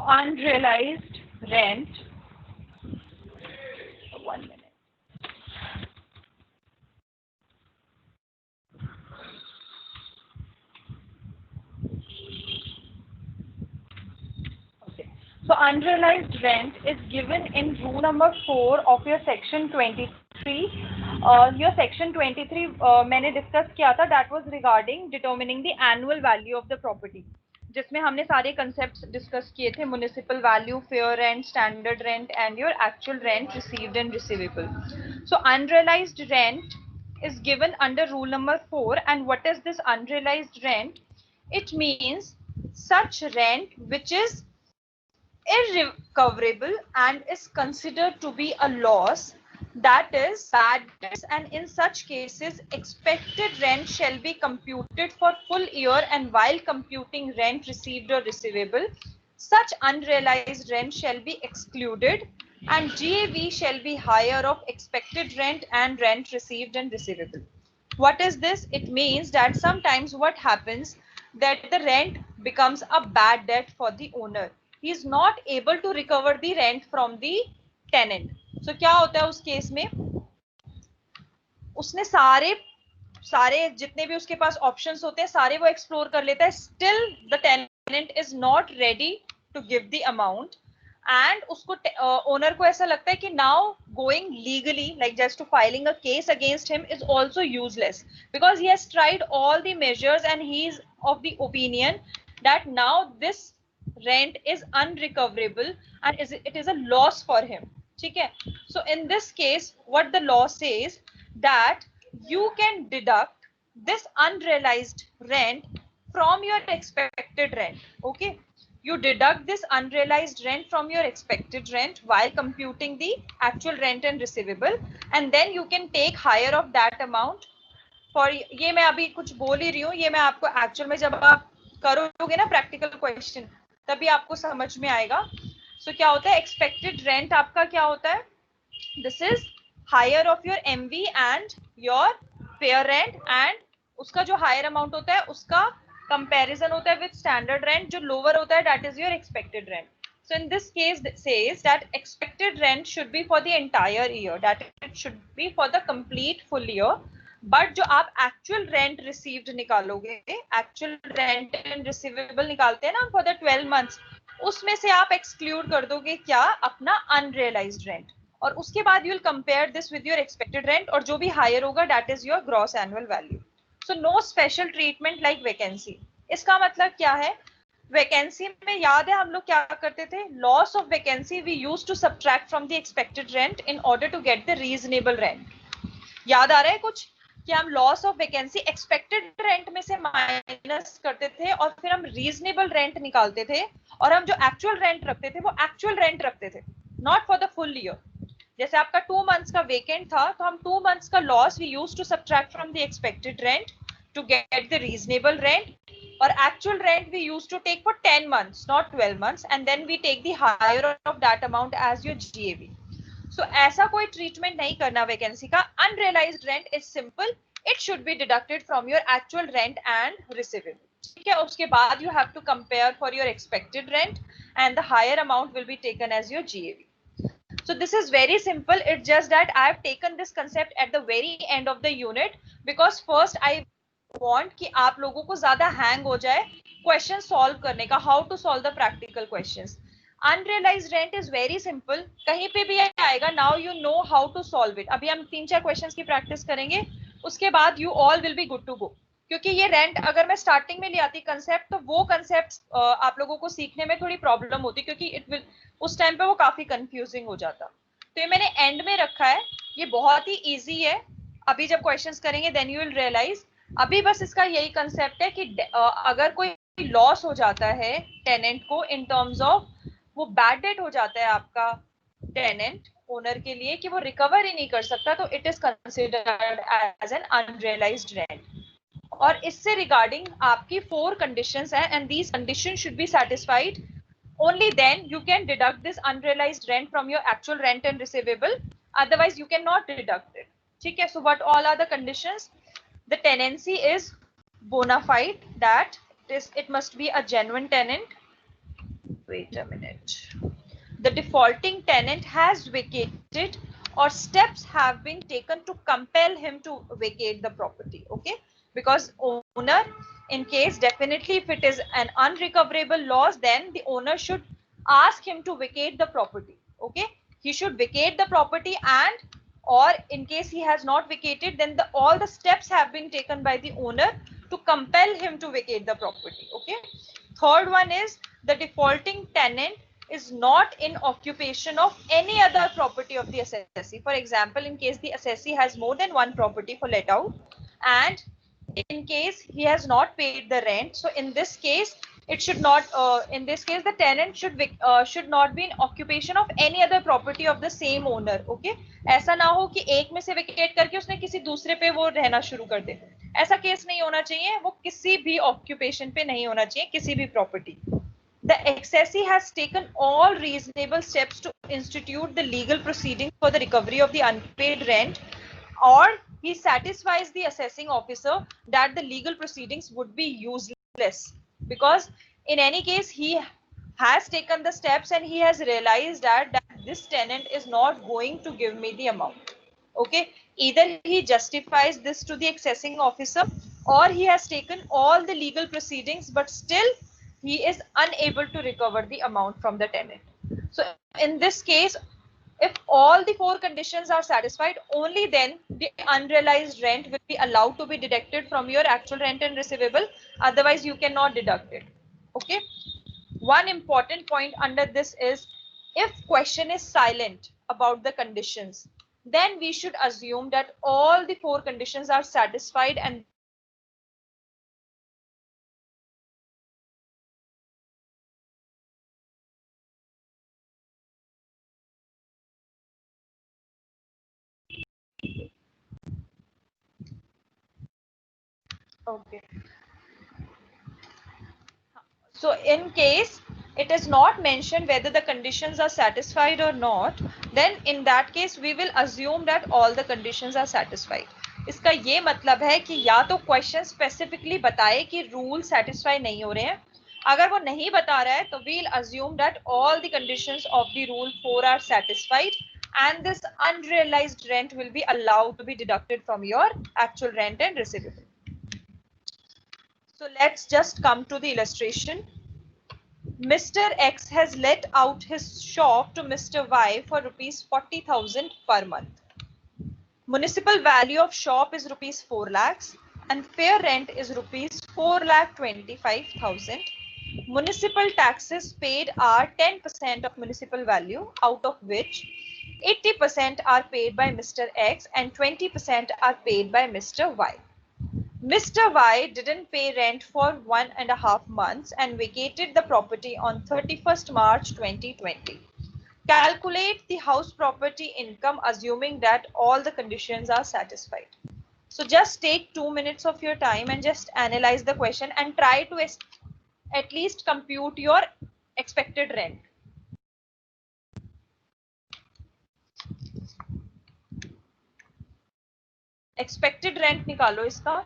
unrealized rent, 1 minute. Okay. So unrealized rent is given in rule number 4 of your section 23. Your section 23 मैंने discuss किया था, that was regarding determining the annual value of the property, जिसमें हमने सारे concepts discuss किए थे, municipal value, fair rent, standard rent and your actual rent received and receivable. So unrealized rent is given under rule number 4. And what is this unrealized rent? It means such rent which is irrecoverable and is considered to be a loss, that is bad debts, and in such cases expected rent shall be computed for full year, and while computing rent received or receivable, such unrealized rent shall be excluded and GAV shall be higher of expected rent and rent received and receivable. What is this? It means that sometimes what happens, that the rent becomes a bad debt for the owner. He is not able to recover the rent from the tenant. So क्या होता है उस case में, उसने सारे जितने भी उसके पास ऑप्शंस होते हैं सारे वो एक्सप्लोर कर लेता है, still the tenant is not ready to give the amount, and उसको ओनर को ऐसा लगता है कि now going legally like just to filing a case against him is also useless, because he has tried all the measures and he is of the opinion that now this rent is unrecoverable and it is a loss for him. ठीक है? So in this case what the law says, that you can deduct this unrealized rent from your expected rent. Okay, you deduct this unrealized rent from your expected rent while computing the actual rent and receivable, and then you can take higher of that amount for, ये मैं अभी कुछ बोल ही रही हूँ, ये मैं आपको एक्चुअल में जब आप करोगे ना प्रैक्टिकल क्वेश्चन तभी आपको समझ में आएगा. सो क्या होता है, एक्सपेक्टेड रेंट आपका क्या होता है, this is higher of your MV and your fair rent, and उसका जो हायर अमाउंट होता है उसका कंपैरिजन होता है विद स्टैंडर्ड रेंट, जो लोअर होता है that is your expected rent. So in this case it says that expected rent should be for the entire year, that it should be for the complete full year, but जो आप actual rent received निकालोगे, actual rent and receivable निकालते हैं ना for the 12 months, उसमें से आप exclude कर दोगे क्या, अपना अनरियलाइज्ड रेंट, और उसके बाद you will compare this with your expected rent, और जो भी हायर होगा that is your gross annual value. So no special treatment like vacancy. इसका मतलब क्या है, वैकेंसी में याद है हम लोग क्या करते थे, loss of vacancy we use to subtract from the expected rent in order to get the reasonable rent. याद आ रहा है कुछ, कि हम loss of vacancy expected rent में से माइनस करते थे और फिर हम रीजनेबल रेंट निकालते थे, और हम जो एक्चुअल रेंट रखते थे वो एक्चुअल रेंट रखते थे, not for the full year. जैसे आपका 2 मंथ्स का वेकेंट था तो हम 2 मंथ्स का loss we use to subtract from the expected rent to get the reasonable rent, और actual rent we used to take for 10 months not 12 months, and then we take the higher of that amount as your GAV. So ऐसा कोई treatment नहीं करना vacancy का. Unrealised rent is simple, it should be deducted from your actual rent and receivable. ठीक है, उसके बाद you have to compare for your expected rent and the higher amount will be taken as your GAV. So this is very simple. It's just that I have taken this concept at the very end of the unit because first I want कि आप लोगों को ज्यादा hang हो जाए question solve करने का, how to solve the practical questions. Unrealised rent is very simple, कहीं पे भी आएगा, now you know how to solve it. अभी हम 3-4 क्वेश्चंस की प्रैक्टिस करेंगे, उसके बाद you all will be good to go. क्योंकि ये रेंट अगर मैं स्टार्टिंग में ले आती कंसेप्ट, तो वो कंसेप्ट आप लोगों को सीखने में थोड़ी प्रॉब्लम होती, क्योंकि इट विल उस टाइम पे वो काफी कंफ्यूजिंग हो जाता. तो ये मैंने एंड में रखा है, ये बहुत ही इजी है. अभी जब क्वेश्चंस करेंगे देन यू विल रियलाइज. अभी बस इसका यही कंसेप्ट है कि अगर कोई लॉस हो जाता है टेनेंट को इन टर्म्स ऑफ, वो बैड डेट हो जाता है आपका टेनेंट ओनर के लिए कि वो रिकवर ही नहीं कर सकता, तो it is considered as an unrealised rent. और इससे रिगार्डिंग आपकी 4 कंडीशंस हैं, and these conditions should be satisfied, only then you can deduct this unrealized rent from your actual rent and receivable, otherwise you cannot deduct it. ठीक है, so what all are the conditions? The tenancy is bona fide, that it must be a genuine tenant. wait a minute. The defaulting tenant has vacated or steps have been taken to compel him to vacate the property. Okay, because owner, in case, definitely if it is an unrecoverable loss, then the owner should ask him to vacate the property. Okay, he should vacate the property, and or in case he has not vacated, then all the steps have been taken by the owner to compel him to vacate the property. Okay, third one is the defaulting tenant is not in occupation of any other property of the assessee. For example, in case the assessee has more than one property for let out, and in case he has not paid the rent, so in this case it should not, in this case the tenant should not be in occupation of any other property of the same owner. Okay, ऐसा ना हो कि एक में से vacate करके उसने किसी दूसरे पे वो रहना शुरू कर दे, ऐसा केस नहीं होना चाहिए, वो किसी भी ऑक्यूपेशन पे नहीं होना चाहिए, किसी भी property. The accessee has taken all reasonable steps to institute the legal proceedings for the recovery of the unpaid rent, or he satisfies the assessing officer that the legal proceedings would be useless, because in any case he has taken the steps and he has realized that this tenant is not going to give me the amount. Okay, either he justifies this to the accessing officer, or he has taken all the legal proceedings, but still he is unable to recover the amount from the tenant. So in this case, if all the four conditions are satisfied, only then the unrealized rent will be allowed to be deducted from your actual rent and receivable. Otherwise, you cannot deduct it. Okay. One important point under this is, if question is silent about the conditions, then we should assume that all the four conditions are satisfied, and okay. So in case it is not mentioned whether the conditions are satisfied or not, then in that case we will assume that all the conditions are satisfied. इसका ये मतलब है कि या तो question specifically बताए कि rule satisfy नहीं हो रहे हैं, अगर वो नहीं बता रहा है तो we'll assume that all the conditions of the rule 4 are satisfied, and this unrealized rent will be allowed to be deducted from your actual rent and receivable. So let's just come to the illustration. Mr. X has let out his shop to Mr. Y for rupees 40,000 per month. Municipal value of shop is rupees 4 lakhs and fair rent is rupees 4 lakh 25,000. Municipal taxes paid are 10% of municipal value, out of which 80% are paid by Mr. X and 20% are paid by Mr. Y. Mr. Y didn't pay rent for 1.5 months and vacated the property on 31st March 2020. Calculate the house property income assuming that all the conditions are satisfied. So just take 2 minutes of your time and just analyze the question and try to at least compute your expected rent. Expected rent निकालो इसका.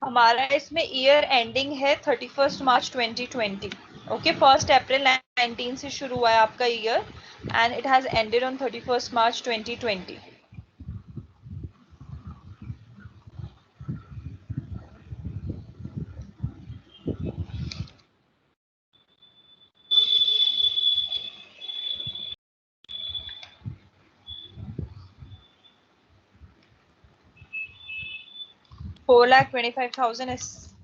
हमारा इसमें year ending है 31st मार्च 2020. Okay, 1 अप्रैल 19 से शुरू हुआ है आपका year and it has ended on 31st March 2020. 4,25,000 is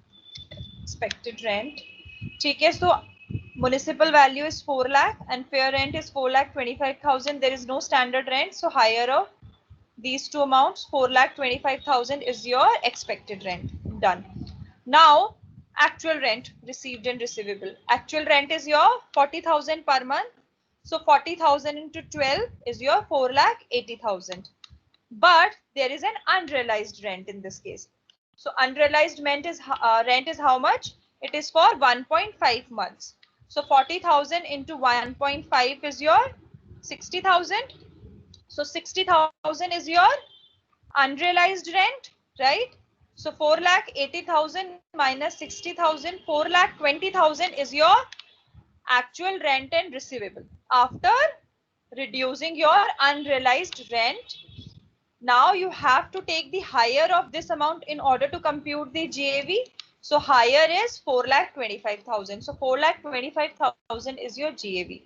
expected rent. ठीक है, so municipal value is 4 lakh and fair rent is 4,25,000. There is no standard rent, so higher of these two amounts, 4,25,000 is your expected rent. Done. Now, actual rent received and receivable. Actual rent is your 40,000 per month. So 40,000 into 12 is your 4,80,000. But there is an unrealized rent in this case. So unrealized rent is how much? It is for 1.5 months. So 40,000 into 1.5 is your 60,000. So 60,000 is your unrealized rent, right? So 4,80,000 minus 60,000, 4,20,000 is your actual rent and receivable. After reducing your unrealized rent, now you have to take the higher of this amount in order to compute the GAV. So higher is 4,25,000. So 4,25,000 is your GAV.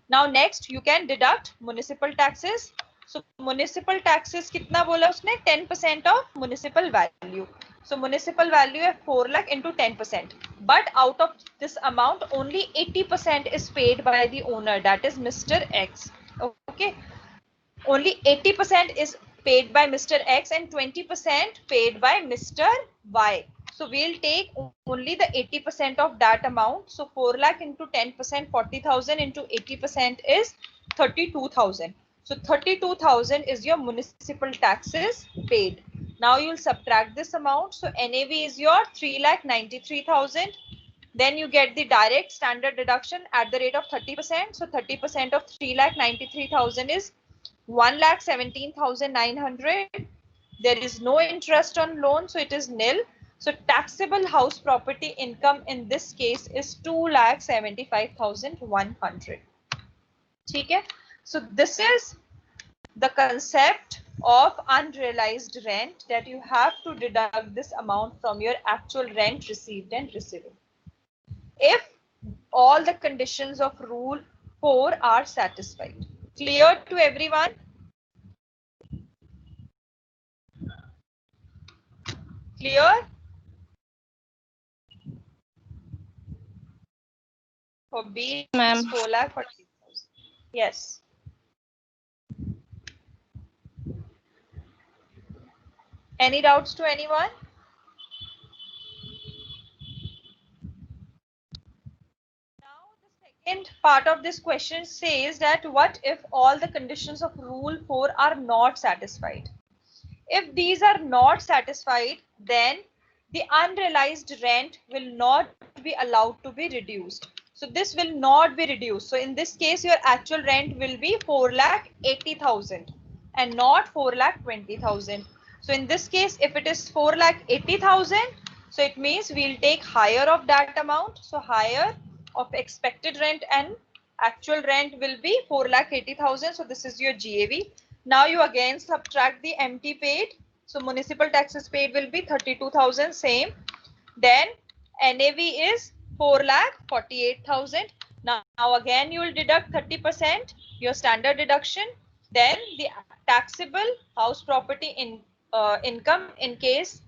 Now next you can deduct municipal taxes. So municipal taxes कितना बोला उसने? 10% of municipal value. So municipal value है 4 lakh into 10%. But out of this amount, only 80% is paid by the owner, that is Mr. X. Okay. Only 80% is paid by Mr. X and 20% paid by Mr. Y. So we'll take only the 80% of that amount. So 4 lakh into 10%, 40,000 into 80% is 32,000. So 32,000 is your municipal taxes paid. Now you'll subtract this amount. So NAV is your 3,93,000. Then you get the direct standard deduction at the rate of 30%. So 30% of 3,93,000 is 1,17,900. There is no interest on loan, so it is nil. So taxable house property income in this case is 2,75,100. Okay? So this is the concept of unrealized rent, that you have to deduct this amount from your actual rent received and receivable if all the conditions of rule 4 are satisfied. Clear to everyone? Clear? For B, Ma'am. 4,40,000. Yes. Any doubts to anyone? Now the second part of this question says that what if all the conditions of rule 4 are not satisfied? If these are not satisfied, then the unrealized rent will not be allowed to be reduced. So this will not be reduced. So in this case, your actual rent will be 4,80,000 and not 4,20,000. So in this case, if it is 4,80,000, so it means we'll take higher of that amount. So higher of expected rent and actual rent will be 4,80,000. So this is your GAV. Now you again subtract the MT paid. So municipal taxes paid will be 32,000, same. Then NAV is 4,48,000. Now again you will deduct 30%, your standard deduction. Then the taxable house property income in case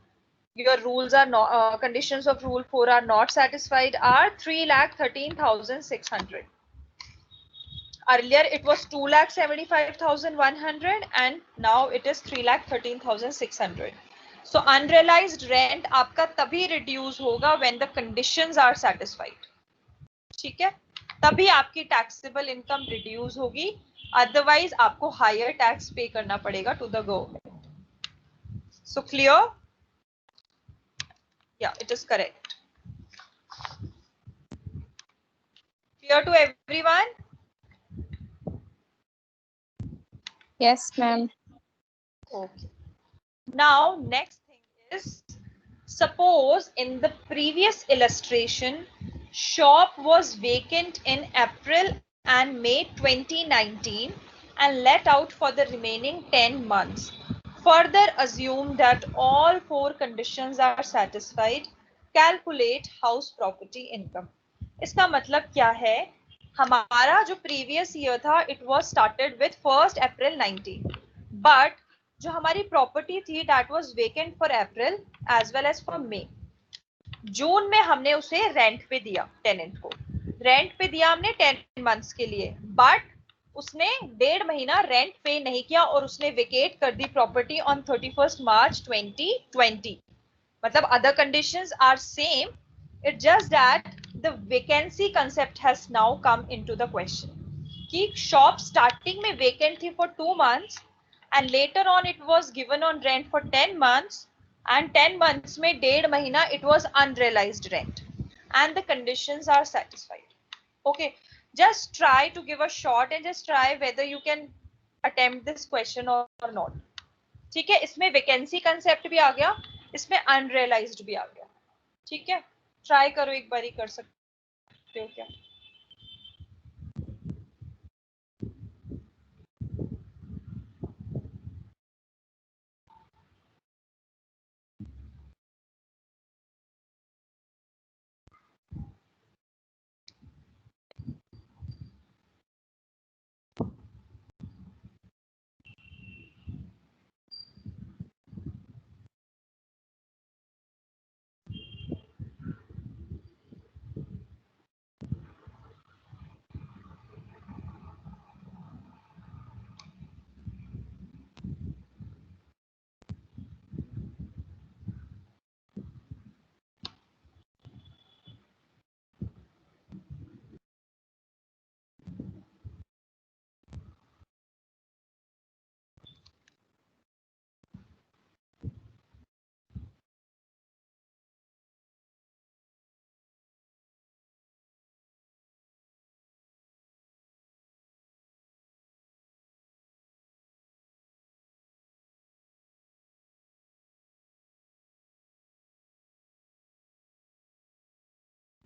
your rules are not conditions of rule 4 are not satisfied are 3,13,600. Earlier it was 2,75,100 and now it is 3,13,600. So unrealized rent आपका तभी reduce होगा when the conditions are satisfied. ठीक है? तभी आपकी taxable income reduce होगी. Otherwise आपको higher tax pay करना पड़ेगा to the government. So clear? Yeah, it is correct. Clear to everyone? Yes, ma'am. Okay. Now, next thing is, suppose in the previous illustration, shop was vacant in April and May 2019 and let out for the remaining 10 months. Further assume that all 4 conditions are satisfied. Calculate house property income. इसका मतलब क्या है? हमारा जो previous year था, it was started with 1st April 19. But जो हमारी property थी that was vacant for April as well as for May. जून में हमने उसे रेंट पे दिया, टेनेंट को रेंट पे दिया हमने 10 मंथ्स के लिए, बट उसने 1.5 महीना रेंट पे नहीं किया और उसने वेकेट कर दी प्रॉपर्टी ऑन 31 मार्च 2020। मतलब other conditions are same, it just that the vacancy concept has now come into the question कि शॉप स्टार्टिंग में वेकेंट थी for 2 months and later on it was given on rent for 10 months and 10 months में 1.5 महीना it was unrealized rent and the conditions are satisfied. Okay, just try to give a shot and just try whether you can attempt this question or not. ठीक है, इसमें vacancy concept भी आ गया, इसमें unrealised भी आ गया। ठीक है, ट्राई करो, एक बार ही कर सकते हो क्या?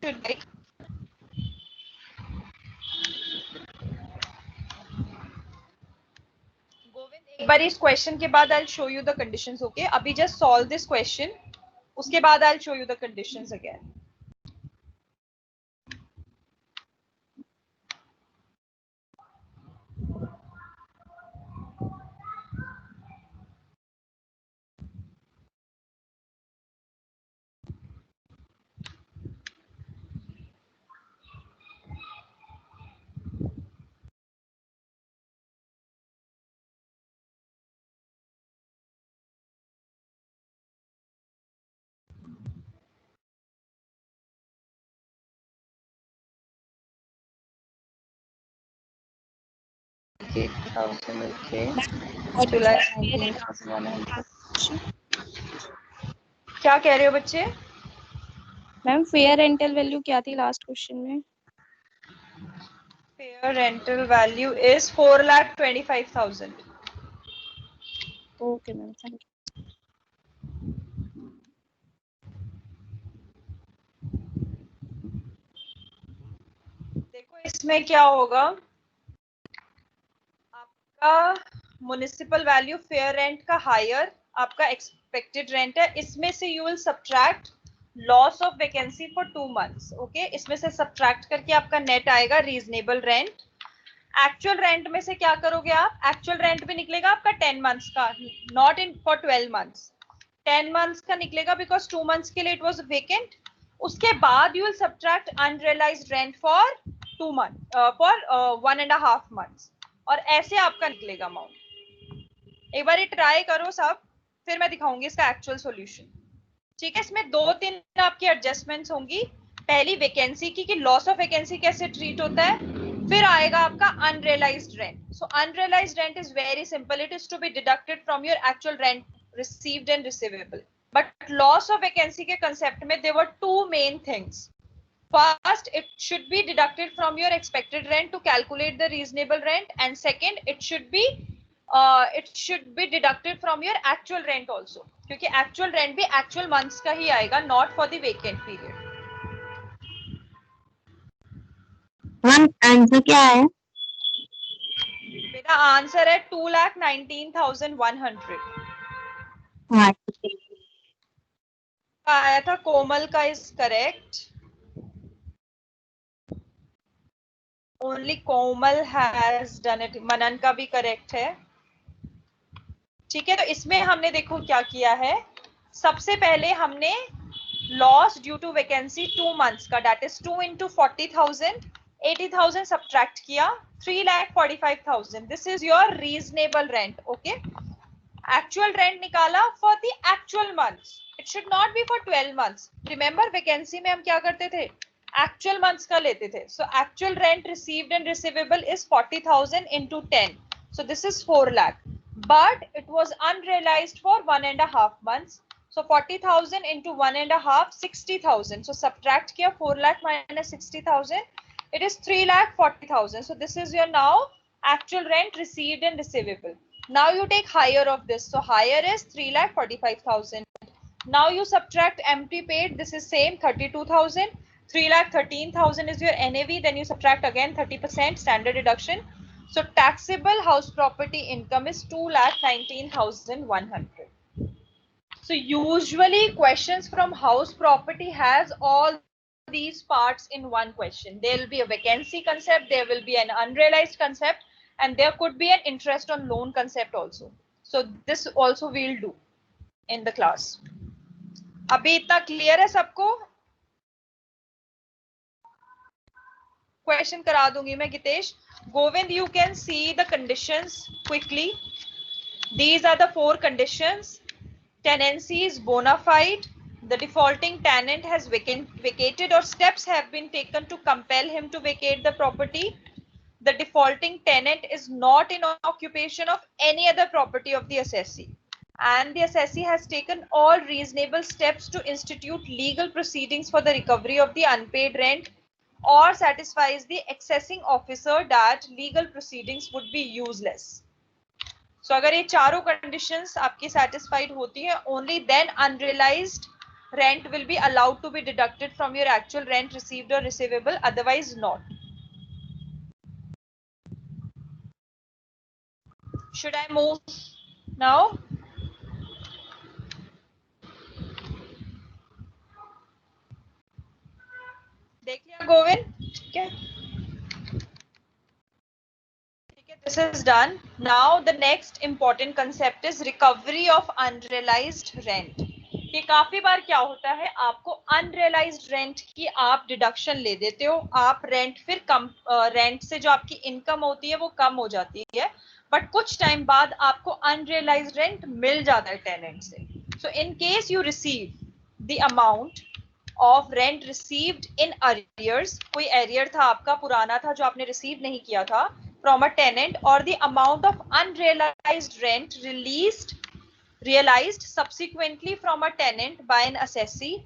एक बार इस क्वेश्चन के बाद I'll show you the conditions. Okay, अभी just solve this question, उसके बाद I'll show you the conditions again. क्या कह रहे हो बच्चे? मैम फेयर रेंटल वैल्यू क्या थी लास्ट क्वेश्चन में? Fair rental value is 4,25,000. Okay ma'am, thank you. देखो इसमें क्या होगा, आपका म्युनिसिपल वैल्यू फेयर रेंट का हायर आपका एक्सपेक्टेड रेंट है, इसमें से you will subtract loss of vacancy for 2 months. Okay, इसमें से सब्ट्रैक्ट करके आपका नेट आएगा रीजनेबल रेंट। एक्चुअल रेंट में से क्या करोगे आप, एक्चुअल रेंट भी निकलेगा आपका 10 मंथ्स का, not in for 12 months, 10 months का निकलेगा बिकॉज 2 मंथ्स के लिए इट वाज वेकेंट। उसके बाद you will subtract unrealised rent for 2 month for 1.5 months, और ऐसे आपका निकलेगा अमाउंट। एक बार ये ट्राई करो सब, फिर मैं दिखाऊंगी इसका एक्चुअल सॉल्यूशन। ठीक है, इसमें 2-3 आपकी एडजस्टमेंट्स होंगी। पहली वैकेंसी की कि लॉस ऑफ वैकेंसी कैसे ट्रीट होता है, फिर आएगा आपका unrealised rent. So unrealised rent is very simple, it is to be deducted from your actual rent received and receivable. But loss of vacancy के कंसेप्ट में there were 2 main things. First, it should be deducted from your expected rent to calculate the reasonable rent, and second, it should be deducted from your actual rent also, क्योंकि actual rent भी actual months का ही आएगा, not for the vacant period. Ma'am answer क्या है? मेरा answer है 2,19,100 हाँ ठीक है। आया था। कोमल का is correct, only Komal has done it. Manan का भी करेक्ट है। ठीक है, तो इसमें हमने देखो क्या किया है, सबसे पहले हमने loss due to vacancy 2 months का, दैट इज 2 into 40,000, 80,000 सब्ट्रैक्ट किया, 3,45,000, this is your reasonable rent. Okay, actual rent निकाला for the actual months, it should not be for 12 months. Remember vacancy में हम क्या करते थे, एक्चुअल मंथ्स का लेते थे. So actual rent received and receivable is 40,000 into 10, so this is 4 lakh, but it was unrealized for 1.5 months. So 40,000 into 1.5, 60,000. So subtract kiya 4 lakh minus 60,000, it is 3,40,000. So this is your now actual rent received and receivable. Now you take higher of this. So higher is 3,45,000. Now you subtract empty paid. This is same 32,000. 3,13,000 is your NAV. Then you subtract again 30% standard deduction. So taxable house property income is 2,19,100. So usually questions from house property has all these parts in one question. There will be a vacancy concept, there will be an unrealized concept, and there could be an interest on loan concept also. So this also we'll do in the class. अभी इतना clear है सबको? Question करा दूंगी मैं Gitesh. Govind, you can see the conditions quickly. These are the 4 conditions. Tenancy is bona fide. The defaulting tenant has vacated or steps have been taken to compel him to vacate the property. The defaulting tenant is not in occupation of any other property of the assessee, and the assessee has taken all reasonable steps to institute legal proceedings for the recovery of the unpaid rent, or satisfies the accessing officer that legal proceedings would be useless. So अगर ये चारों conditions आपकी satisfied होती है, only then unrealized rent will be allowed to be deducted from your actual rent received or receivable, otherwise not. Should I move now? देख लिया गोविंद? ठीक है, this is done. Now the next important concept is recovery of unrealized rent. कि काफी बार क्या होता है, आपको अनरियलाइज्ड रेंट की आप डिडक्शन ले देते हो, आप रेंट फिर कम, रेंट से जो आपकी इनकम होती है वो कम हो जाती है, बट कुछ टाइम बाद आपको अनरियलाइज्ड रेंट मिल जाता है टेनेंट से. So in case you receive the amount of rent received in arrears, कोई एरियर था आपका पुराना था जो आपने रिसीव नहीं किया था from a tenant, or the amount of unrealized rent realized subsequently from a tenant by an assessee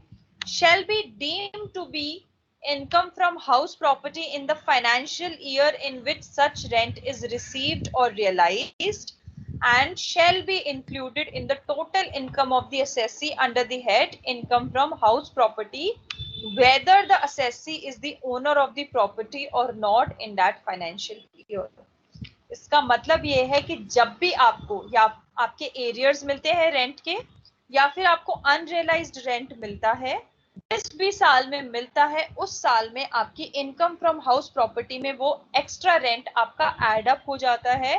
shall be deemed to be income from house property in the financial year in which such rent is received or realized, and shall be included in the total income of the assessee under the head income from house property, whether the assessee is the owner of the property or not in that financial year. इसका मतलब ये है कि जब भी आपको या आपके एरियर्स मिलते हैं रेंट के, या फिर आपको अनरियलाइज्ड रेंट मिलता है, जिस भी साल में मिलता है उस साल में आपकी इनकम फ्रॉम हाउस प्रॉपर्टी में वो एक्स्ट्रा रेंट आपका एड अप हो जाता है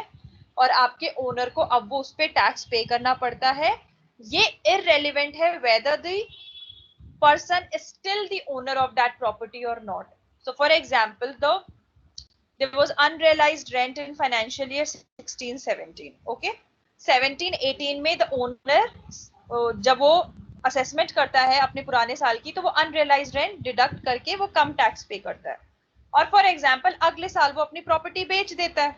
और आपके ओनर को अब वो उस पर टैक्स पे करना पड़ता है. ये इररेलेवेंट है whether the person is still the owner of that property or not. So for example, there was unrealized rent in financial year 16-17. Okay, 17-18 में the owner जब वो असेसमेंट करता है अपने पुराने साल की, तो वो अनरियलाइज्ड रेंट डिडक्ट करके वो कम टैक्स पे करता है. और फॉर एग्जांपल अगले साल वो अपनी प्रॉपर्टी बेच देता है,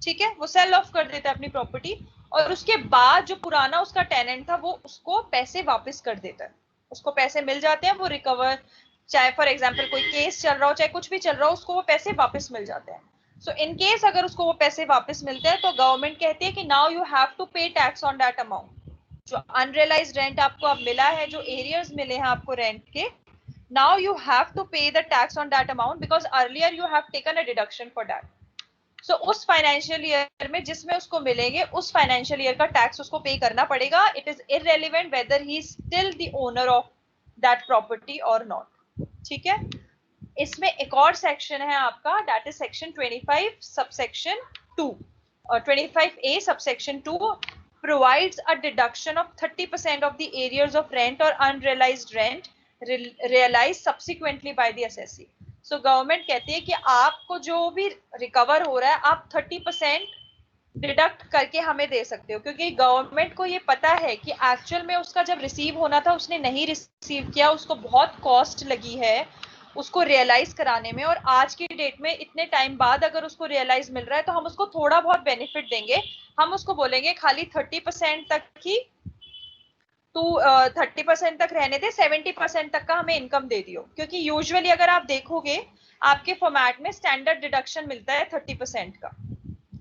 ठीक है, वो सेल ऑफ कर देता है अपनी प्रॉपर्टी, और उसके बाद जो पुराना उसका टेनेंट था वो उसको पैसे वापस कर देता है, उसको पैसे मिल जाते हैं, वो रिकवर, चाहे फॉर एग्जांपल कोई केस चल रहा हो, चाहे कुछ भी चल रहा हो, उसको वो पैसे वापस मिल जाते हैं. सो इन केस अगर उसको वो पैसे वापस मिलते हैं तो गवर्नमेंट कहती है कि नाउ यू हैव टू पे टैक्स ऑन दैट अमाउंट. जो अनरियलाइज्ड रेंट आपको अब मिला है, जो एरियर्स मिले हैं आपको रेंट के, now you have to pay the tax on that amount because earlier you have taken a deduction for that. So उस फाइनेंशियल ईयर में जिसमें उसको मिलेंगे उस फाइनेंशियल ईयर का टैक्स उसको पे करना पड़ेगा. It is irrelevant weather he is still the owner of that property और नॉट. ठीक है, इसमें एक और सेक्शन है आपका, दैट इज सेक्शन 25 सबसेक्शन 2 और 25A subsection 2, provides a deduction of 30% of the arrears of rent or unrealized rent realized subsequently by the assessee. So government कहती है कि आपको जो भी रिकवर हो रहा है आप 30% डिडक्ट करके हमें दे सकते हो, क्योंकि गवर्नमेंट को ये पता है कि एक्चुअल में उसका जब रिसीव होना था उसने नहीं रिसीव किया, उसको बहुत कॉस्ट लगी है उसको रियलाइज कराने में, और आज की डेट में इतने टाइम बाद अगर उसको रियलाइज मिल रहा है तो हम उसको थोड़ा बहुत बेनिफिट देंगे, हम उसको बोलेंगे खाली 30% तक ही तू 30% तक रहने दे, 70% तक का हमें इनकम दे दियो, क्योंकि यूजुअली अगर आप देखोगे आपके फॉर्मेट में स्टैंडर्ड डिडक्शन मिलता है 30% का,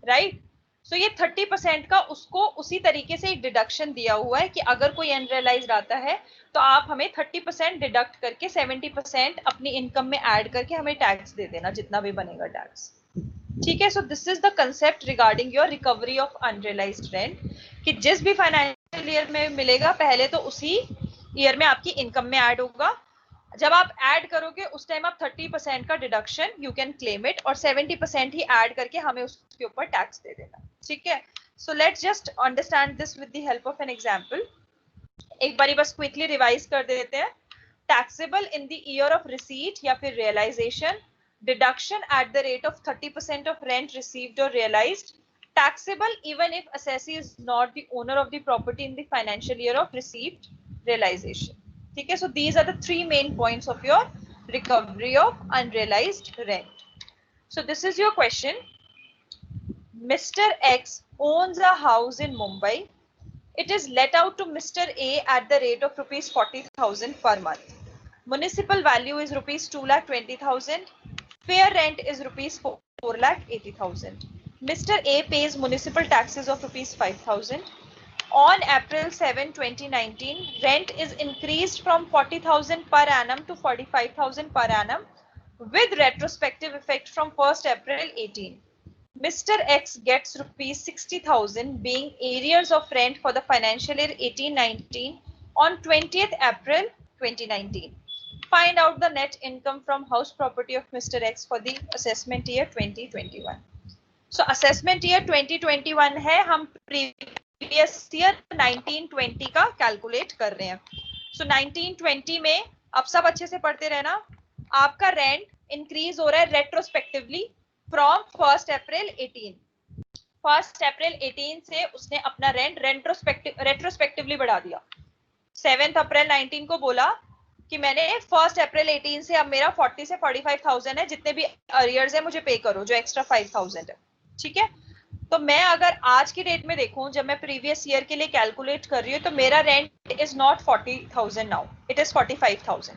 राइट। सो ये 30% का उसको उसी तरीके से एक डिडक्शन दिया हुआ है कि अगर कोई अनरियलाइज्ड आता है तो आप हमें 30% डिडक्ट करके 70% अपनी इनकम में ऐड करके हमें टैक्स दे देना, जितना भी बनेगा टैक्स, ठीक है। So this is the concept regarding your recovery of unrealised rent, कि जिस भी फाइनेंशियल ईयर में मिलेगा पहले तो उसी ईयर में आपकी इनकम में ऐड होगा, जब आप ऐड करोगे उस टाइम आप 30% का deduction you can claim it, और 70% ही ऐड करके हमें उसके ऊपर टैक्स दे देना, ठीक है। So let's just understand this with the help of an example. एक बारी बस क्विकली रिवाइज कर देते हैं। Taxable in the year of receipt या फिर realisation, deduction at the rate of 30% of rent received और realised, taxable even if assessee is not the owner of the property in the financial year of receipt realization, ठीक है। So these are the three main points of your recovery of unrealized rent. So this is your question. Mr. X owns a house in Mumbai. It is let out to Mr. A at the rate of rupees 40,000 per month. Municipal value is rupees 2,20,000. Fair rent is rupees 4,80,000. Mr. A pays municipal taxes of rupees 5,000. On April 7, 2019, rent is increased from 40,000 per annum to 45,000 per annum with retrospective effect from 1st April 18. Mr. X gets rupees 60,000 being arrears of rent for the financial year 18-19 on 20th April 2019. Find out the net income from house property of Mr. X for the assessment year 2021. So assessment year 2021 है, हम previous year 1920 का calculate कर रहे हैं। So 1920 में अब सब अच्छे से पढ़ते रहना, आपका रेंट इंक्रीज हो रहा है retrospectively from 1st April 18। 1st April 18 से उसने अपना रेंट रेट्रोस्पेक्टिवली बढ़ा दिया। 7th April 19 को बोला कि मैंने 1st April 18 से अब मेरा 40 से 45,000 है, जितने भी अरियर्स है मुझे पे करो, जो एक्स्ट्रा 5,000 है, ठीक है। तो मैं अगर आज की डेट में देखूं, जब मैं प्रीवियस ईयर के लिए कैलकुलेट कर रही हूँ, तो मेरा rent is not 40,000 now, it is 45,000,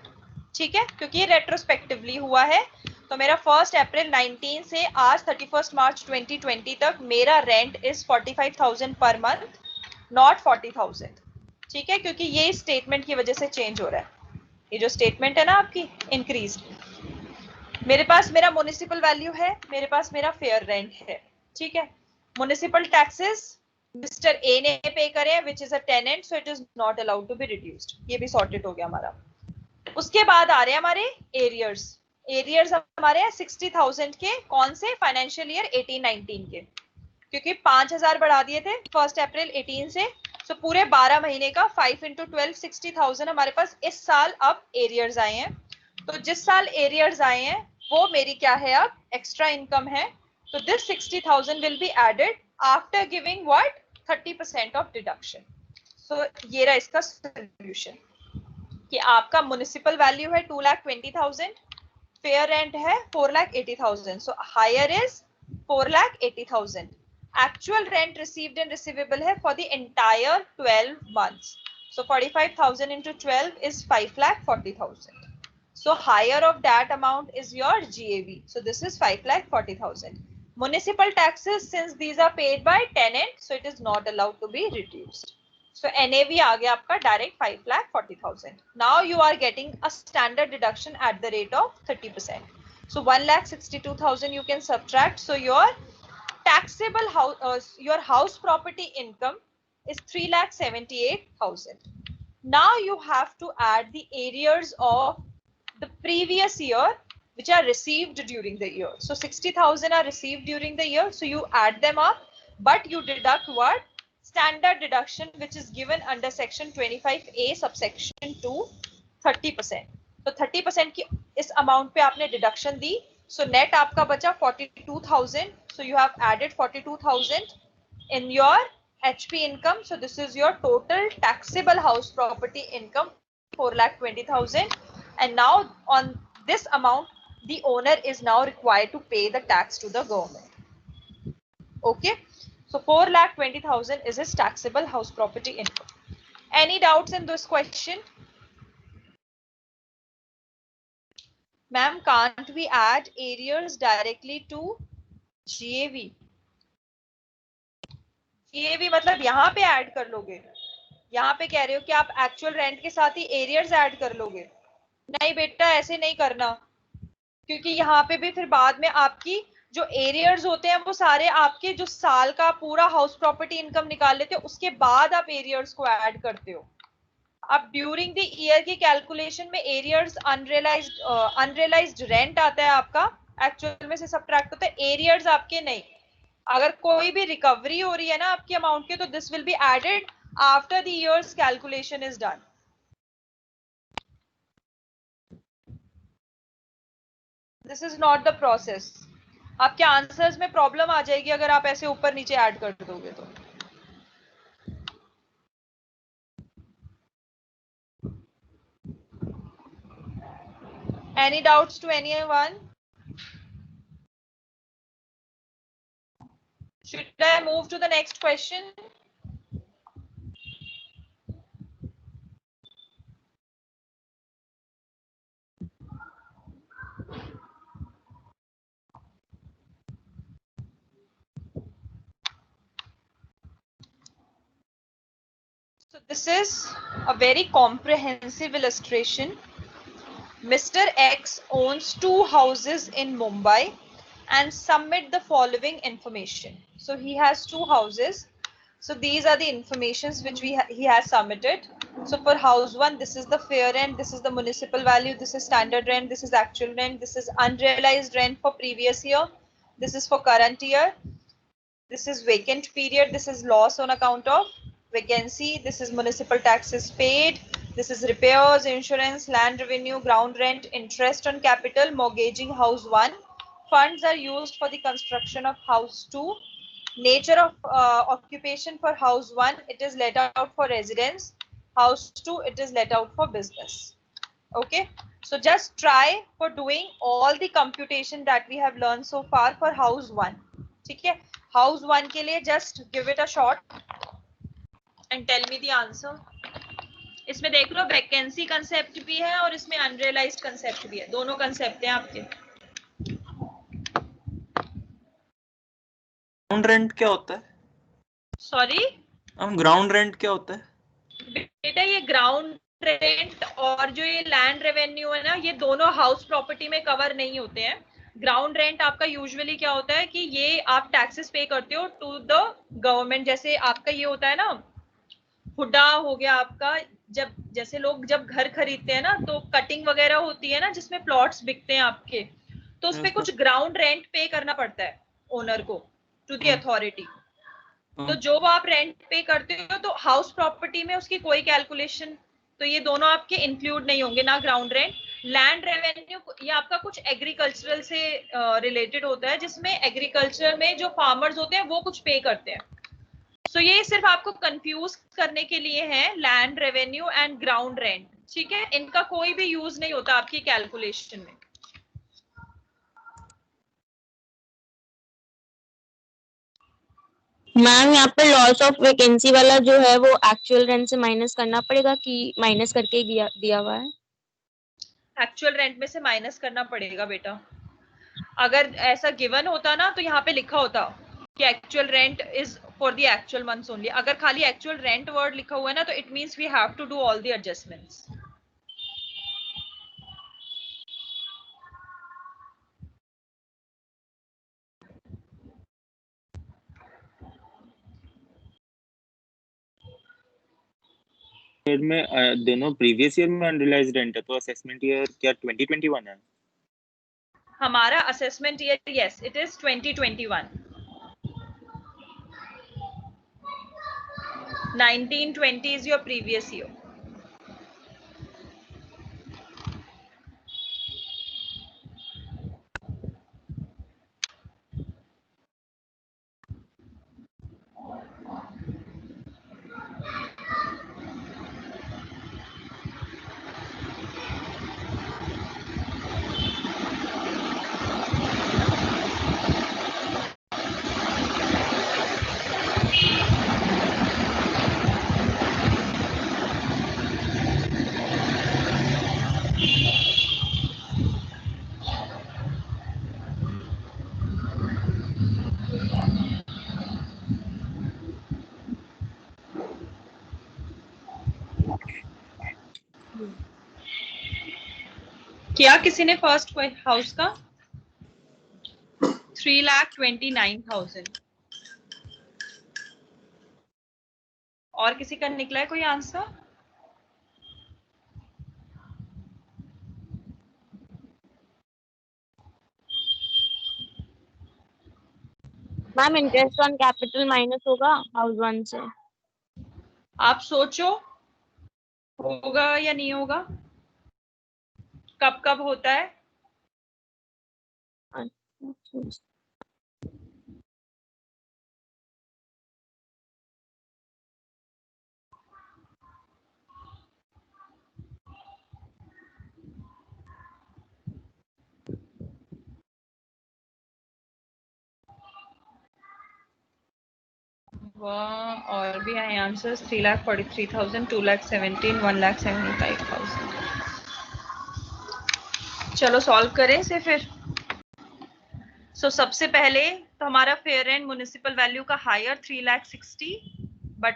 ठीक है, क्योंकि ये रेट्रोस्पेक्टिवली हुआ है। तो मेरा 1st April 19 से आज 31st March 2020 तक मेरा rent is 45,000 per month, not 40,000, ठीक है, क्योंकि ये स्टेटमेंट की वजह से चेंज हो रहा है। ये जो स्टेटमेंट है ना आपकी इंक्रीज, मेरे पास मेरा म्युनिसिपल वैल्यू है, मेरे पास मेरा फेयर रेंट है, ठीक है। म्युनिसिपल टैक्सेस मिस्टर ए ने पे करे, which is a tenant, so it is not allowed to be reduced, ये भी सॉर्टेड हो गया हमारा। उसके बाद आ रहे हैं हमारे एरियर्स। एरियर्स हमारे हैं 60,000 के, कौन से, फाइनेंशियल ईयर 18-19 के, क्योंकि 5,000 बढ़ा दिए थे 1st April 18 से, सो पूरे 12 महीने का 5 into 12 60,000 हमारे पास इस साल अब एरियर्स आए हैं। तो जिस साल एरियर्स आए हैं वो मेरी क्या है, अब एक्स्ट्रा इनकम है। तो this 60,000 will be added after giving what, 30% of deduction. So ये रहा इसका सोल्यूशन कि आपका म्युनिसिपल वैल्यू है 2,20,000, फेयर रेंट है 4,80,000, so higher is 4,80,000। Actual rent received and receivable है for the entire 12 months, so 45,000 into 12 is 5,40,000. So higher of that amount is your GAV. So this is 5,40,000. Municipal taxes, since these are paid by tenant, so it is not allowed to be reduced. So NAV आ गया आपका direct 5,40,000. Now you are getting a standard deduction at the rate of 30%. So 1,62,000 you can subtract. So your taxable house, your house property income is 3,78,000. Now you have to add the arrears of the previous year which are received during the year. So 60,000 are received during the year, so you add them up, but you deduct what, standard deduction which is given under section 25A subsection 2 30%. तो 30% की इस amount पे आपने deduction दी, so net आपका बचा 42,000. So you have added 42,000 in your HP income. So this is your total taxable house property income, 4,20,000. And now on this amount, the owner is now required to pay the tax to the government. Okay. So 4,20,000 is his taxable house property income. Any doubts in this question? Ma'am, can't we add arrears directly to GAV? GAV मतलब यहाँ पे add कर लोगे, यहाँ पे कह रहे हो कि आप एक्चुअल रेंट के साथ ही एरियर्स ऐड कर लोगे. नहीं बेटा, ऐसे नहीं करना, क्योंकि यहाँ पे भी फिर बाद में आपकी जो एरियर्स होते हैं वो सारे आपके जो साल का पूरा हाउस प्रॉपर्टी इनकम निकाल लेते हो, उसके बाद आप एरियर्स को ऐड करते हो. अब ड्यूरिंग द ईयर की कैलकुलेशन में एरियर्स अनरियलाइज्ड रेंट आता है आपका, एक्चुअल में से सब्ट्रैक्ट होता है, एरियर्स आपके नहीं. अगर कोई भी रिकवरी हो रही है ना आपकी अमाउंट के, तो this will be added after the years calculation is done. This is not the process. आपके आंसर्स में प्रॉब्लम आ जाएगी अगर आप ऐसे ऊपर नीचे ऐड कर दोगे तो. Any doubts to anyone? Should I move to the next question? So this is a very comprehensive illustration. Mr. X owns 2 houses in Mumbai and submit the following information. So he has 2 houses. So these are the informations which he has submitted. So for house 1, this is the fair rent, this is the municipal value, this is standard rent, this is actual rent, this is unrealized rent for previous year, this is for current year, this is vacant period, this is loss on account of vacancy, this is municipal taxes paid, this is repairs, insurance, land revenue, ground rent, interest on capital, mortgaging house 1. Funds are used for the construction of house 2. Nature of occupation for house 1, it is let out for residence. House 2, it is let out for business. Okay. So just try for doing all the computation that we have learned so far for house 1. ठीक है. House 1 के लिए just give it a shot and tell me the answer. इसमें देख लो vacancy concept भी है और इसमें अनरियलाइज्ड कंसेप्ट भी है, दोनों कंसेप्ट हैं आपके. ग्राउंड रेंट क्या होता है? सॉरी, ग्राउंड रेंट क्या होता है? बेटा ये ग्राउंड रेंट और जो ये लैंड रेवेन्यू है ना, ये दोनों हाउस प्रॉपर्टी में कवर नहीं होते हैं. ग्राउंड रेंट आपका यूजुअली क्या होता है कि ये आप टैक्सेस पे करते हो टू द गवर्नमेंट. जैसे आपका ये होता है ना, हुडा हो गया आपका, जब जैसे लोग जब घर खरीदते हैं ना तो कटिंग वगैरह होती है ना जिसमें प्लॉट्स बिकते हैं आपके, तो उस पे कुछ ग्राउंड रेंट पे करना पड़ता है ओनर को टू द अथॉरिटी. तो जो आप रेंट पे करते हो तो हाउस प्रॉपर्टी में उसकी कोई कैलकुलेशन, तो ये दोनों आपके इंक्लूड नहीं होंगे ना. ग्राउंड रेंट, लैंड रेवेन्यू ये आपका कुछ एग्रीकल्चरल से रिलेटेड होता है, जिसमें एग्रीकल्चर में जो फार्मर्स होते हैं वो कुछ पे करते हैं. सो ये सिर्फ आपको कंफ्यूज करने के लिए है, land revenue and ground rent. ठीक है, इनका कोई भी यूज नहीं होता आपकी कैलकुलेशन में. मैम यहाँ पे लॉस ऑफ वैकेंसी वाला जो है वो एक्चुअल रेंट से माइनस करना पड़ेगा कि माइनस करके ही दिया हुआ है? एक्चुअल रेंट में से माइनस करना पड़ेगा बेटा. अगर ऐसा गिवन होता ना तो यहाँ पे लिखा होता कि actual rent is for the actual months only. अगर खाली एक्चुअल रेंट वर्ड लिखा हुआ है ना तो it means we have to do all the adjustments. Year में दोनों प्रीवियस ईयर में अनरियलाइज्ड रेंट है, तो असेसमेंट ईयर क्या 2021 है? हमारा assessment year yes it is 2021. 1920 is your previous year. क्या किसी ने फर्स्ट हाउस का 3,29,000 और किसी का निकला है कोई answer? Ma'am interest on capital minus होगा हाउस 1 से। आप सोचो होगा या नहीं होगा, कब कब होता है? और भी है आंसर्स 3,43,000, 2,17,000, 1,75,000। चलो सॉल्व करें इसे फिर। सबसे पहले तो हमारा फेयर एंड म्युनिसिपल वैल्यू का हायर 3,60,000, बट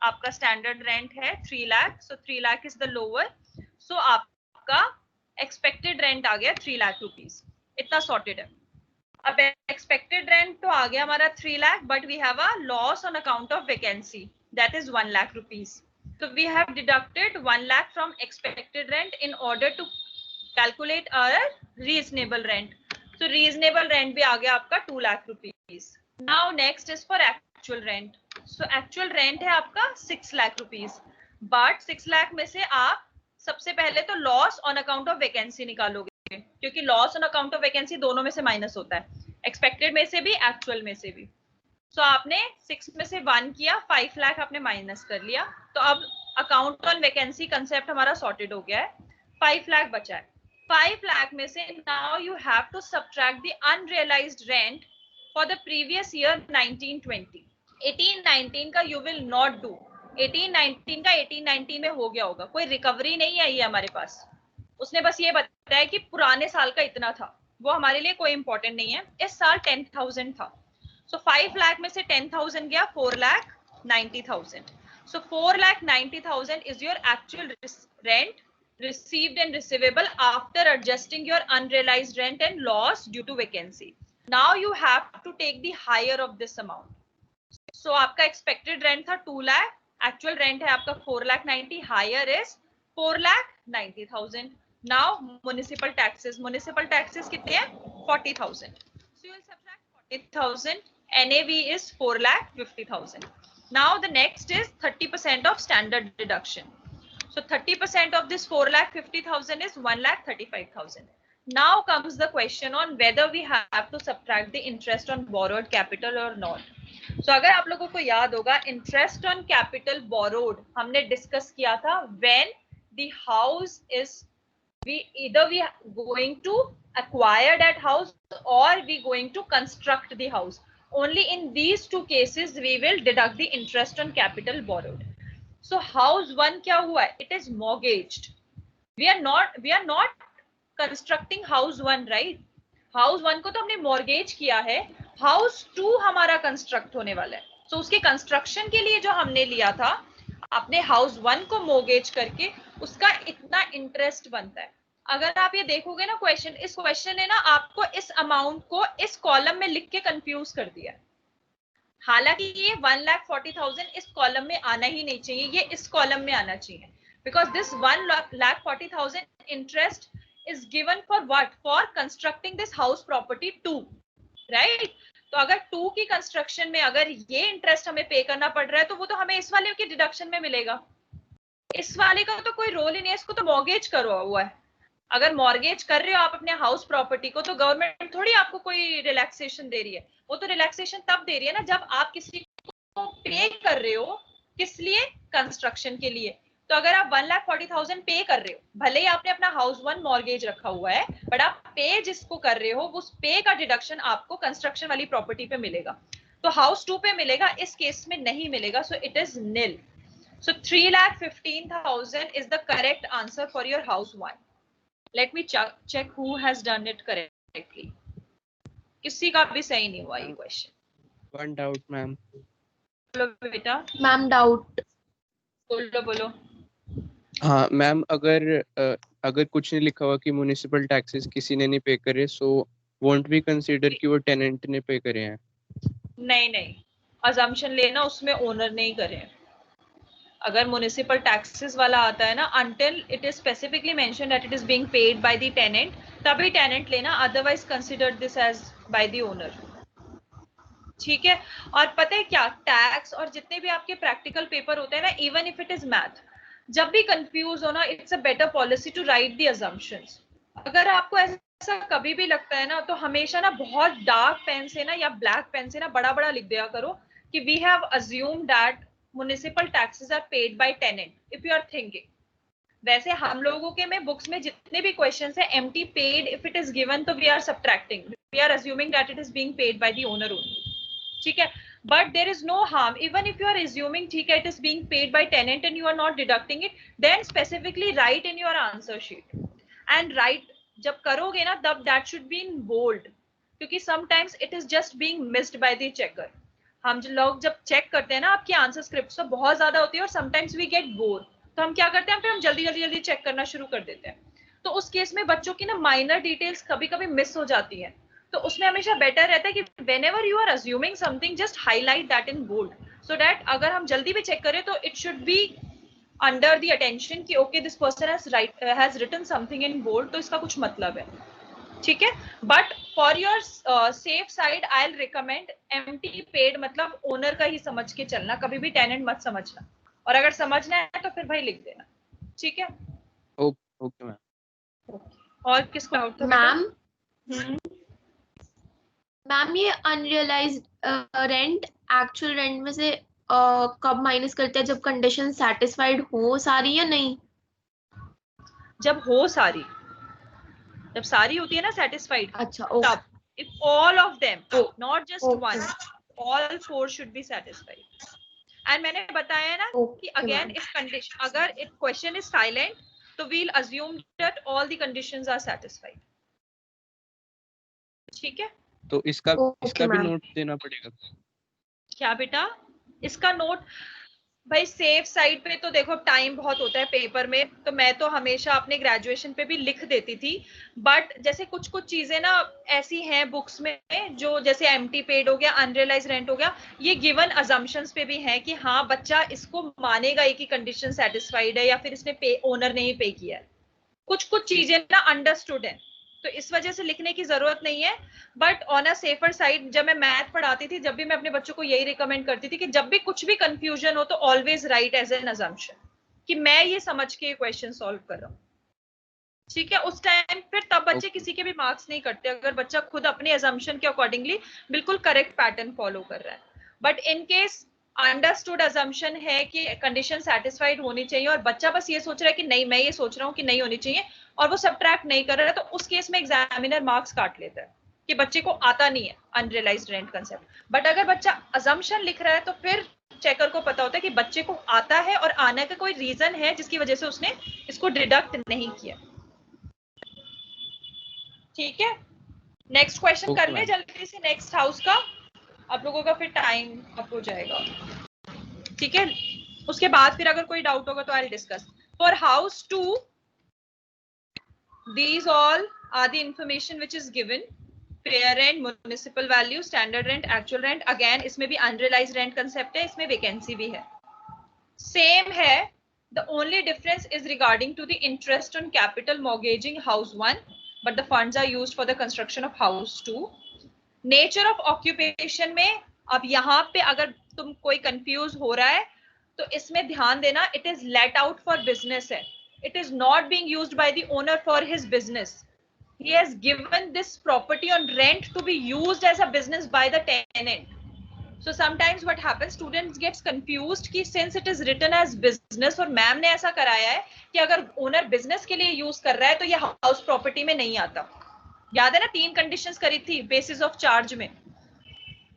आपका स्टैंडर्ड रेंट है 3 लाख, सो 3 लाख इज द लोअर, सो आपका एक्सपेक्टेड रेंट आ गया 3 लाख रुपीज। इतना सॉर्टेड है। अब एक्सपेक्टेड रेंट तो आ गया हमारा 3 lakh, but we have a loss on account of vacancy, that is 1 lakh rupees. So we have deducted 1 lakh from expected rent in order to calculate our reasonable rent. So reasonable rent भी आ गया आपका 2 lakh rupees. Now next is for actual rent. So actual rent है आपका 6 lakh rupees. But 6 lakh में से आप सबसे पहले तो loss on account of vacancy निकालोगे, क्योंकि loss on account of vacancy दोनों में से माइनस होता है, expected में से भी actual में से भी। So आपने 6 में से 1 किया, 5 लाख आपने माइनस कर लिया, तो अब अकाउंट ऑन वैकेंसी कंसेप्ट हमारा सॉर्टेड हो गया है, 5 लाख बचा है। 5 लाख में से now you have to subtract the unrealised rent for the previous year 1920। 18-19 का यू विल नॉट डू, 18-19 का 18-19 में हो गया होगा, कोई रिकवरी नहीं आई है हमारे पास। उसने बस ये बताया कि पुराने साल का इतना था, वो हमारे लिए कोई इंपॉर्टेंट नहीं है। इस साल 10,000 था, so 5 लाख में से 10,000 गया, 4,90,000. So 4,90,000 is your actual rent received and receivable after adjusting your unrealized rent and loss due to vacancy. Now you have to take the higher of this amount. So आपका expected rent था 2 lakh, actual rent है आपका 4,90,000, higher is 4,90,000. Now municipal taxes कितने हैं? 40,000. So you will subtract 40,000. NAV is 4,50,000. Now the next is 30% of standard deduction. So 30% of this 4,50,000 is 1,35,000. Now comes the question on whether we have to subtract the interest on borrowed capital or not. So अगर आप लोगों को याद होगा, interest on capital borrowed हमने discuss किया था when the house is we are going to acquire that house or we going to construct the house. Only in these two cases we will deduct the interest on capital borrowed. So house 1 क्या हुआ है? It is mortgaged. We are not constructing house 1, right? House 1 को तो हमने mortgage किया है, house 2 हमारा construct होने वाला है। So उसके construction के लिए जो हमने लिया था, आपने हाउस 1 को मोर्गेज करके उसका इतना इंटरेस्ट बनता है। अगर आप ये देखोगे ना क्वेश्चन, इस क्वेश्चन ने ना आपको इस अमाउंट को इस कॉलम में लिख के कंफ्यूज कर दिया। हालांकि ये 1,40,000 इस कॉलम में आना ही नहीं चाहिए, ये इस कॉलम में आना चाहिए, because this 1,40,000 interest is given for what? For constructing this house property 2, right? तो तो अगर 2 की कंस्ट्रक्शन में अगर ये इंटरेस्ट हमें पे करना पड़ रहा है तो वो तो हमें इस वाले की डिडक्शन में मिलेगा। इस वाले का तो कोई रोल ही नहीं है, इसको तो मॉर्गेज करो हुआ है। अगर मॉर्गेज कर रहे हो आप अपने हाउस प्रॉपर्टी को तो गवर्नमेंट थोड़ी आपको कोई रिलैक्सेशन दे रही है। वो तो रिलैक्सेशन तब दे रही है ना जब आप किसी को पे कर रहे हो, किस लिए, कंस्ट्रक्शन के लिए। तो अगर आप 1,40,000 पे कर रहे हो, भले ही आपने अपना हाउस 1 मॉर्गेज रखा हुआ है, बट आप पे जिसको कर रहे हो उस पे का डिडक्शन आपको कंस्ट्रक्शन वाली प्रॉपर्टी पे मिलेगा। तो हाउस 2 पे मिलेगा, इस केस में नहीं मिलेगा, सो it is nil. So 3,15,000 is the correct answer for your house 1. Let me check who has done it correctly. किसी का भी सही नहीं हुआ ये क्वेश्चन। One doubt, ma'am. बोलो बेटा, मैम डाउट। बोलो बोलो। हाँ मैम, अगर कुछ नहीं लिखा हुआ कि म्युनिसिपल टैक्सेस किसी ने नहीं पे करे, सो वोंट बी कंसीडर कि वो टेनेंट ने पे करे हैं? नहीं नहीं, अजम्पशन लेना उसमें ओनर नहीं करे। अगर म्युनिसिपल टैक्सेस वाला आता है ना, until it is specifically mentioned that it is being paid by the tenant, तभी टेनेंट लेना, otherwise consider this as by the owner. ठीक है। और पता है क्या, टैक्स और जितने भी आपके प्रैक्टिकल पेपर होते हैं ना, even if it is math, जब भी कंफ्यूज हो ना, it's a better policy to write the assumptions. अगर आपको ऐसा कभी भी लगता है ना, तो हमेशा ना बहुत डार्क पेन से ना या ब्लैक पेन से ना बड़ा बड़ा लिख दिया करो कि we have assumed that municipal taxes are paid by tenant if you are thinking. वैसे हम लोगों के में बुक्स में जितने भी क्वेश्चंस है, empty paid if it is given, तो we are subtracting, we are assuming that it is being paid by the owner only. ठीक है, but there is no harm even if you are assuming, ठीक है, it is being paid by tenant and you are not deducting it, then specifically write in your answer sheet. And write जब करोगे ना, तब that should be in bold, क्योंकि sometimes it is just being missed by the checker. हम जो लोग जब check करते हैं ना आपकी आंसर स्क्रिप्ट, तो बहुत ज्यादा होती है और समटाइम्स वी गेट बोर, तो हम क्या करते हैं, फिर हम जल्दी चेक करना शुरू कर देते हैं। तो उस केस में बच्चों की ना माइनर डिटेल्स कभी कभी मिस हो जाती हैं, तो उसमें हमेशा बेटर रहता है कि whenever you are assuming something, just highlight that in bold, so that अगर हम जल्दी भी चेक करें तो it should be under the attention कि okay this person has written something in bold, तो इसका कुछ मतलब है। ठीक है, but for your safe side I will recommend empty paid मतलब ओनर का ही समझ के चलना, कभी भी टेनेंट मत समझना, और अगर समझना है तो फिर भाई लिख देना। ठीक है, ओके मैम। और किसको डाउट था? मैम मैम ये अनरियलाइज्ड रेंट एक्चुअल रेंट में से कब माइनस करते हैं, जब कंडीशन सेटिस्फाइड हो सारी या नहीं? जब हो सारी, जब सारी होती है ना सेटिस्फाइड, अच्छा ओके। तब if all of them, Oh, not just okay. one, all 4 should be satisfied. And मैंने बताया ना कि Okay, again ma'am. if condition, अगर if question is silent, तो we'll assume that all the conditions are satisfied. ठीक है, तो इसका Okay, भी ma'am. नोट देना पड़ेगा? क्या बेटा, इसका नोट भाई सेफ साइड पे तो देखो टाइम बहुत होता है पेपर में, तो मैं तो हमेशा अपने ग्रेजुएशन पे भी लिख देती थी, बट जैसे कुछ कुछ चीजें ना ऐसी हैं बुक्स में जो जैसे एम्प्टी पेड हो गया, अनरियलाइज रेंट हो गया, ये गिवन अजम्पशंस पे भी है कि हाँ बच्चा इसको मानेगा ही कि कंडीशन सेटिस्फाइड है या फिर इसने पे ओनर ने ही पे किया है। कुछ कुछ चीजें ना अंडरस्टूड है, तो इस वजह से लिखने की जरूरत नहीं है। But on a safer side, जब मैं मैथ पढ़ाती थी, जब भी मैं अपने बच्चों को यही रिकमेंड करती थी कि जब भी कुछ भी कंफ्यूजन हो तो always write as an assumption कि मैं ये समझ के क्वेश्चन सॉल्व कर रहा हूँ। ठीक है, उस टाइम फिर तब बच्चे किसी के भी मार्क्स नहीं कटते अगर बच्चा खुद अपने अजम्पशन के अकॉर्डिंगली बिल्कुल करेक्ट पैटर्न फॉलो कर रहा है। But in case understood assumption है कि कंडीशन सेटिस्फाइड होनी चाहिए और बच्चा बस ये सोच रहा है कि नहीं, मैं ये सोच रहा हूँ कि नहीं होनी चाहिए, और वो सब्ट्रैक्ट नहीं कर रहा है, तो उस केस में एग्जामिनर मार्क्स काट लेता है कि बच्चे को आता नहीं है अनरियलाइज्ड रेंट कंसेप्ट। बट अगर बच्चा अजम्पशन लिख रहा है तो फिर चेकर को पता होता है कि बच्चे को आता है और आने का कोई रीजन है जिसकी वजह से उसने इसको डिडक्ट नहीं किया। ठीक है, नेक्स्ट क्वेश्चन कर ले जल्दी से, नेक्स्ट हाउस का, आप लोगों का फिर टाइम अप हो जाएगा। ठीक है, उसके बाद फिर अगर कोई डाउट होगा तो I will discuss. For house 2 these all are the information which is given, fair rent, municipal value, standard rent, actual rent, again इसमें भी unrealized rent concept है, इसमें vacancy भी है, same है, the only difference is regarding to the interest on capital mortgaging house 1, but the funds are used for the construction of house 2. Nature of occupation में अब यहाँ पे अगर तुम कोई कंफ्यूज हो रहा है तो इसमें ध्यान देना, it is let out for business है, it is not being used by the owner for his business. He has given this property on rent to be used as a business by the tenant. So sometimes what happens, students gets confused कि since it is written as business और ma'am ने ऐसा कराया है कि अगर owner business के लिए यूज कर रहा है तो ये हाउस प्रॉपर्टी में नहीं आता. याद है ना 3 कंडीशंस करी थी बेसिस ऑफ चार्ज में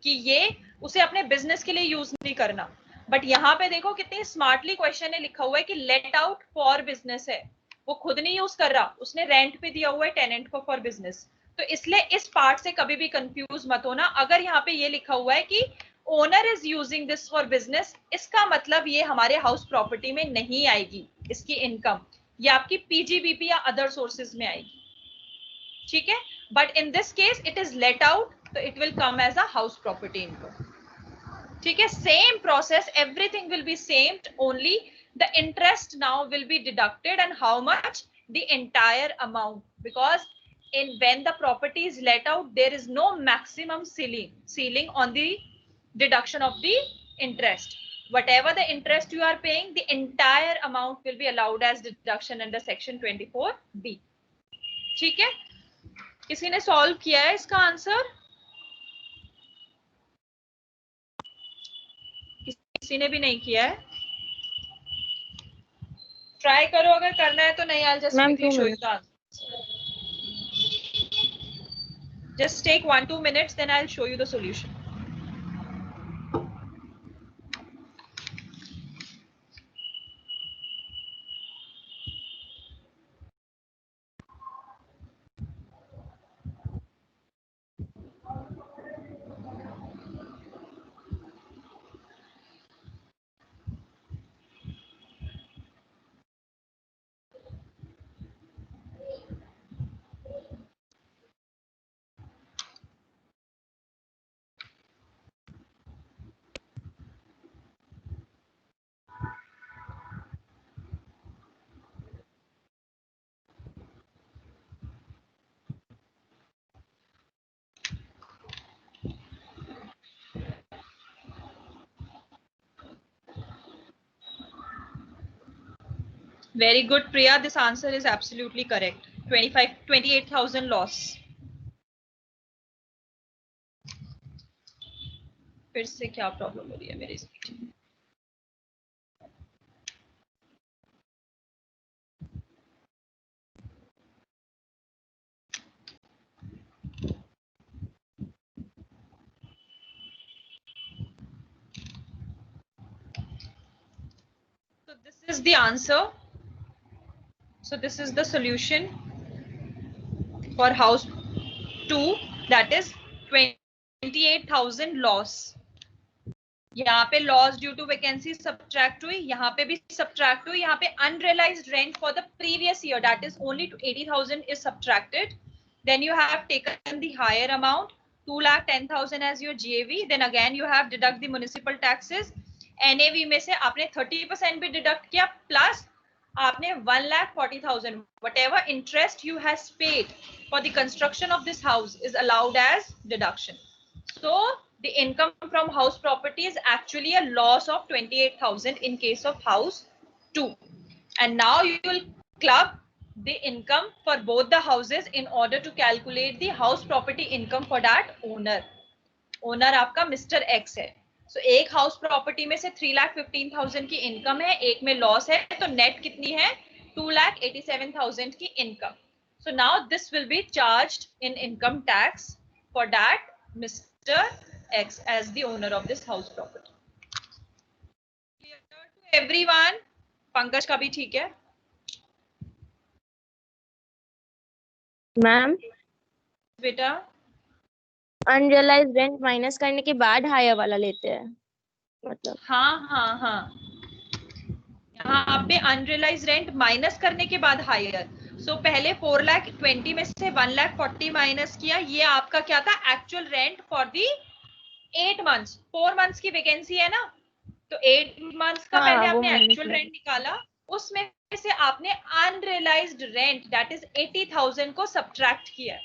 कि ये उसे अपने बिजनेस के लिए यूज नहीं करना. बट यहाँ पे देखो कितनी स्मार्टली क्वेश्चन है लिखा हुआ है कि लेट आउट फॉर बिजनेस है, वो खुद नहीं यूज कर रहा, उसने रेंट पे दिया हुआ है टेनेंट को फॉर बिजनेस. तो इसलिए इस पार्ट से कभी भी कंफ्यूज मत होना. अगर यहाँ पे ये लिखा हुआ है कि owner is using this for business, इसका मतलब ये हमारे हाउस प्रॉपर्टी में नहीं आएगी इसकी इनकम, ये आपकी पीजीबीपी या अदर सोर्सेज में आएगी. ठीक है, but in this case it is let out, तो it will come as a house property income. ठीक है, same process, everything will be same, only the interest now will be deducted and how much, the entire amount, because when the property is let out there is no maximum ceiling on the deduction of the interest. Whatever the interest you are paying, the entire amount will be allowed as deduction under section 24B. ठीक है, किसी ने solve किया है इसका answer? किसी ने भी नहीं किया है? ट्राई करो, अगर करना है तो नहीं. I'll just quickly show you the answer. Just take 1-2 minutes, then I'll show you the solution. Very good, Priya. This answer is absolutely correct. 28,000 loss. फिर से क्या प्रॉब्लम हो रही है मेरे स्पीच में? So this is the answer. So this is the solution for house 2, that is 28,000 loss. यहाँ पे loss due to vacancy subtract हुई, यहाँ पे भी सब्ट्रैक्ट हुई, यहाँ पे unrealised rent for the previous year that is only 80,000 is subtracted. Then you have taken the higher amount 2,10,000 as your GAV. Then again you have deduct the municipal taxes. NAV में से आपने 30% भी deduct किया, plus आपने 1,40,000 whatever interest you has paid for the construction of this house is allowed as deduction. So the income from house property is actually a loss of 28,000 in case of house 2. And now you will club the income for both the houses in order to calculate the house property income for that owner. Owner आपका Mr. X है. So एक house property में से 3,15,000 की income है, एक में loss है, तो नेट कितनी है? 2,87,000 की income. So now this will be charged in income tax for that Mr. X as the owner of this house property. Clear to everyone? Pankaj का भी ठीक है? मैम बेटा अनरियलाइज्ड रेंट माइनस करने के बाद हायर वाला लेते हैं मतलब? हाँ. यहाँ पे अनरियलाइज रेंट माइनस करने के बाद हायर. सो पहले 4,20,000 में से 1,40,000 माइनस किया, ये आपका क्या था? Actual rent for the 8 months. 4 months की वैकेंसी है ना, तो 8 मंथ्स का पहले आपने एक्चुअल रेंट निकाला, उसमें से आपने अनरियलाइज्ड रेंट दैट इज 80,000 को सब्ट्रैक्ट किया.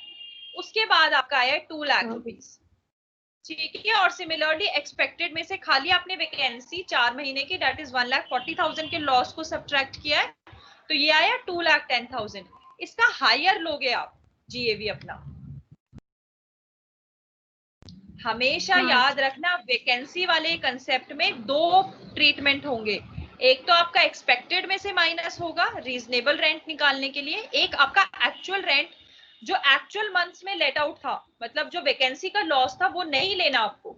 उसके बाद आपका आया 2 लाख रुपीस. ठीक है, और सिमिलरली एक्सपेक्टेड में से खाली आपने वैकेंसी 4 महीने की दैट इज 1,40,000 के लॉस को सब्ट्रैक्ट किया है, तो ये आया 2,10,000। इसका हायर लोगे आप जीएवी अपना। हमेशा याद रखना वैकेंसी वाले कंसेप्ट में 2 ट्रीटमेंट होंगे, एक तो आपका एक्सपेक्टेड में से माइनस होगा रीजनेबल रेंट निकालने के लिए, एक आपका एक्चुअल रेंट जो एक्चुअल मंथ्स में लेट आउट था, मतलब जो वैकेंसी का लॉस था वो नहीं लेना आपको,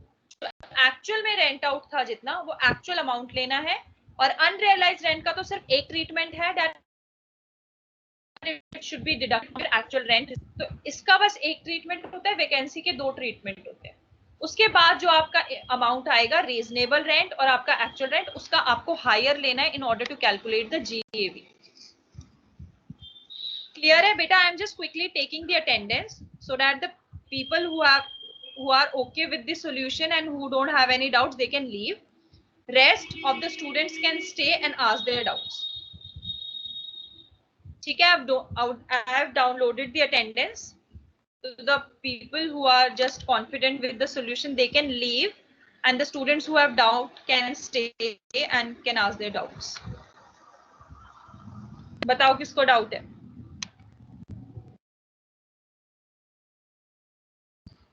एक्चुअल में रेंट आउट था जितना वो एक्चुअल अमाउंट लेना है। और अनरियलाइज्ड रेंट का तो सिर्फ एक ट्रीटमेंट है, that it should be deducted actual rent. तो इसका बस एक ट्रीटमेंट होता है, वैकेंसी के 2 ट्रीटमेंट होते हैं। उसके बाद जो आपका अमाउंट आएगा रीजनेबल रेंट और आपका एक्चुअल रेंट, उसका आपको हायर लेना है in order to calculate the GAV. Clear है बेटा? I am just quickly taking the attendance so that the people who are okay with the solution and who don't have any doubts they can leave. Rest of the students can stay and ask their doubts. ठीक है, I have downloaded the attendance. So the people who are just confident with the solution they can leave, and the students who have doubt can stay and can ask their doubts. बताओ किसको doubt है?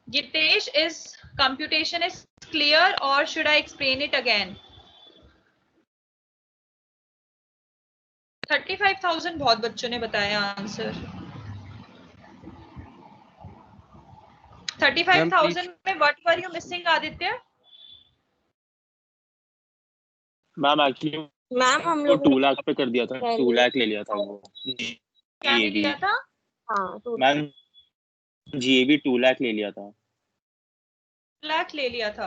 Gitesh, is computation is clear or should I explain it again? 35,000 बहुत बच्चों ने बताया answer. 35,000 में what were you missing Aditya? Ma'am actually ma'am हम लोग 2 लाख पे कर दिया था, 2 लाख ले लिया था वो। क्या ले लिया था? हाँ, तो मैम जीएबी 2 लाख ले लिया था। 2 लाख ले लिया था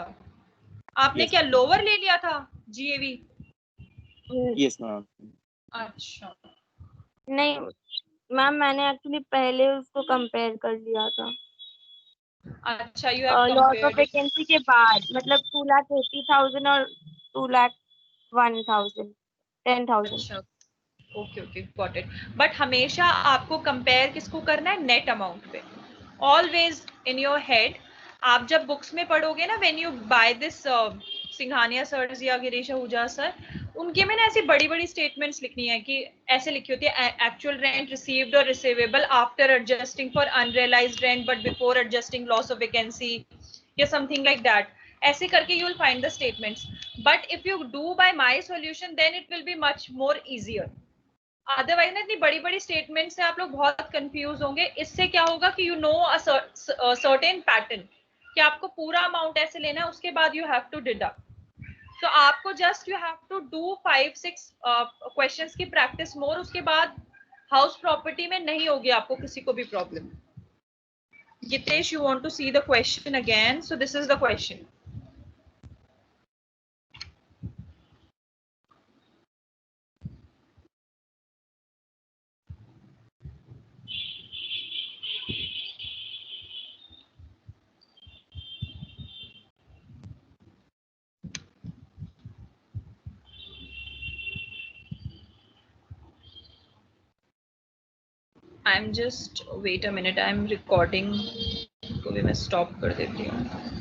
आपने? Yes, क्या लोअर ले लिया था जीएवी? Yes ma'am. अच्छा नहीं मैम, मैंने एक्चुअली पहले उसको कंपेयर कर लिया था अच्छा, you have loss of compared. Vacancy के बाद, मतलब 2,80,000 और 2,01,000 10,000। अच्छा okay okay got it. But हमेशा आपको कंपेयर किसको करना है? नेट अमाउंट पे। ऑलवेज इन योर हेड आप जब बुक्स में पढ़ोगे ना, when you buy this Singhania sir या गिरीश आहूजा सर, उनके में ना ऐसी बड़ी बड़ी स्टेटमेंट्स लिखनी है कि ऐसे लिखी होती है एक्चुअल रेंट रिसीव्ड और receivable after adjusting for unrealised rent but before adjusting loss of vacancy या समथिंग लाइक दैट। ऐसे करके you will find the statements, but if you do by my solution then it will be much more easier. Otherwise ना इतनी बड़ी बड़ी statement से आप लोग बहुत कंफ्यूज होंगे। इससे क्या होगा कि you know a certain pattern कि आपको पूरा अमाउंट ऐसे लेना है, उसके बाद यू हैव टू डिडक्ट। तो आपको just you have to do 5-6 questions की प्रैक्टिस मोर, उसके बाद हाउस प्रॉपर्टी में नहीं होगी आपको किसी को भी problem. Gitesh, you want to see the question again? So this is the question. I'm just wait a minute, I'm recording, तो भी मैं stop कर देती हूँ।